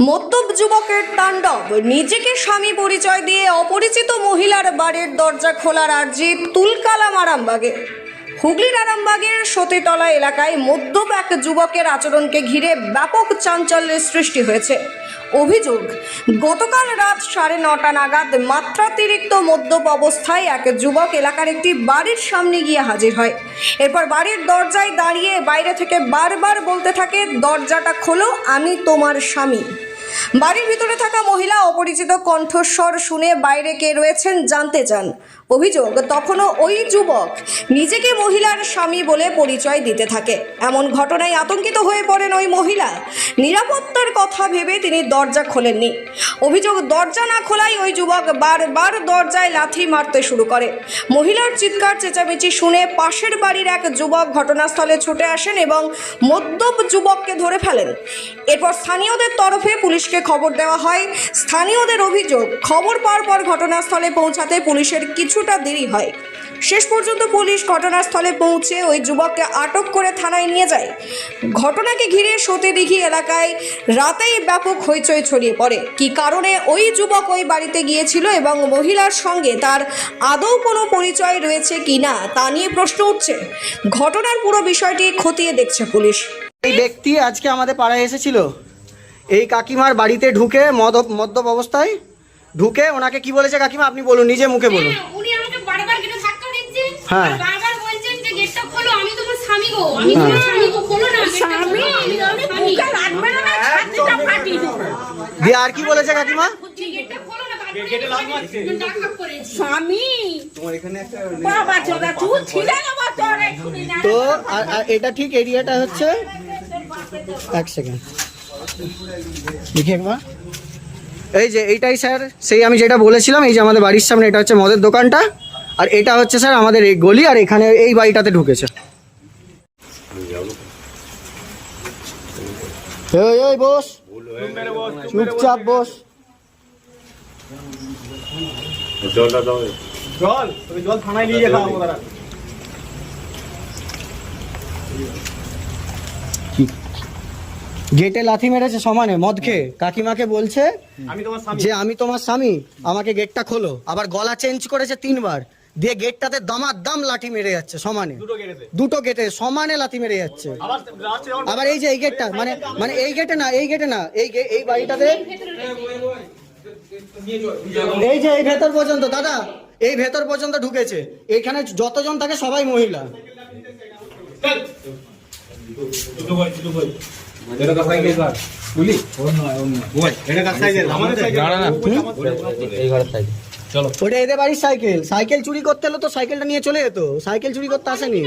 মদ্যপ যুবকের তাণ্ডব, নিজেকে স্বামী পরিচয় দিয়ে অপরিচিত মহিলার বাড়ির দরজা খোলার আর্জি তুলকালাম আরামবাগে। হুগলির আরামবাগের সতীতলা এলাকায় মদ্যপ এক যুবকের আচরণকে ঘিরে ব্যাপক চাঞ্চল্যের সৃষ্টি হয়েছে। অভিযোগ, গতকাল রাত 9:30 নাগাদ মাত্রাতিরিক্ত মদ্যপ অবস্থায় এক যুবক এলাকার একটি বাড়ির সামনে গিয়ে হাজির হয়। এরপর বাড়ির দরজায় দাঁড়িয়ে বাইরে থেকে বারবার বলতে থাকে, দরজাটা খোলো, আমি তোমার স্বামী। বাড়ির ভিতরে থাকা মহিলা অপরিচিত কণ্ঠস্বর শুনে বাইরে কে রয়েছেন জানতে চান। অভিযোগ, তখনও ওই যুবক নিজেকে মহিলার স্বামী বলে পরিচয় দিতে থাকে। এমন ঘটনায় আতঙ্কিত হয়ে পড়েন ওই মহিলা। নিরাপত্তার কথা ভেবে তিনি দরজা খোলেননি। অভিযোগ, দরজা না খোলায় ওই যুবক বারবার দরজায় লাথি মারতে শুরু করে। মহিলার চিৎকার চেঁচামেচি শুনে পাশের বাড়ির এক যুবক ঘটনাস্থলে ছুটে আসেন এবং মদ্যপ যুবককে ধরে ফেলেন। এরপর স্থানীয়দের তরফে পুলিশকে খবর দেওয়া হয়। স্থানীয়দের অভিযোগ, খবর পাওয়ার পর ঘটনাস্থলে পৌঁছাতে পুলিশের কিছুটা দেরি হয়। শেষ পর্যন্ত পুলিশ ঘটনাস্থলে পৌঁছে ওই যুবককে আটক করে থানায় নিয়ে যায়। ঘটনাকে ঘিরে সতীদিঘি এলাকায় রাতেই ব্যাপক হইচই ছড়িয়ে পড়ে। কী কারণে ওই যুবক ওই বাড়িতে গিয়েছিল এবং মহিলার সঙ্গে তার আদৌ কোনো পরিচয় রয়েছে কিনা তা নিয়ে প্রশ্ন উঠছে। ঘটনার পুরো বিষয়টি খতিয়ে দেখছে পুলিশ। এই ব্যক্তি আজকে আমাদের পাড়ায় এসেছিল। এই কাকিমার বাড়িতে ঢুকে মদ্যপ অবস্থায় ঢুকে ওনাকে কি বলেছে কাকিমা, আপনি বলুন, নিজে মুখে বলুন। উনি আমাকে বারবার গেটে ধাক্কা দিচ্ছে, হ্যাঁ, আর বারবার বলছেন যে গেটটা খোলো, আমি তোমার স্বামী গো, আমি তোমার স্বামী গো, খোলো না স্বামী, আমি বুকে লাগবে না, ছাতিটা ফাটিয়ে দেব। দিয়ে আর কি বলেছে কাকিমা? গেটটা খোলো না, গেটে লাগ মারছে, ডাকা করেছে স্বামী তোমার এখানে একটা বাবা চোদা তুই ছিলে না তোরে শুনি না। তো আর এটা ঠিক এরিয়াটা হচ্ছে, এক সেকেন্ড দেখি একবার। এই যে এইটাই স্যার সেই আমি যেটা বলেছিলাম, এই যে আমাদের বাড়ির সামনে এটা হচ্ছে মদের দোকানটা, আর এটা হচ্ছে স্যার আমাদের এই গলি, আর এখানে এই বাড়িটাতে ঢুকেছে। এই বস, চুপচাপ বস। জল থানায় নিয়ে যেতে হবে। গেটে লাথি মেরেছে সমানে মদ খেয়ে। কাকিমাকে বলছে যে আমি তোমার স্বামী, আমাকে গেটটা খোলো। আবার গলা চেঞ্জ করেছে 3 বার, দিয়ে গেটটাতে দামাদাম লাঠি মেরে যাচ্ছে সমানে, দুটো গেটে সমানে লাথি মেরে যাচ্ছে। আবার এই যে এই গেটটা মানে এই গেটে না, এই বাড়িটাতে এই যে এই ভেতর পর্যন্ত, দাদা এই ভেতর পর্যন্ত ঢুকেছে। এখানে যতজন থাকে সবাই মহিলা। ওটা এদের বাড়ির সাইকেল চুরি করতে হলো তো সাইকেলটা নিয়ে চলে যেত, সাইকেল চুরি করতে আসেনি।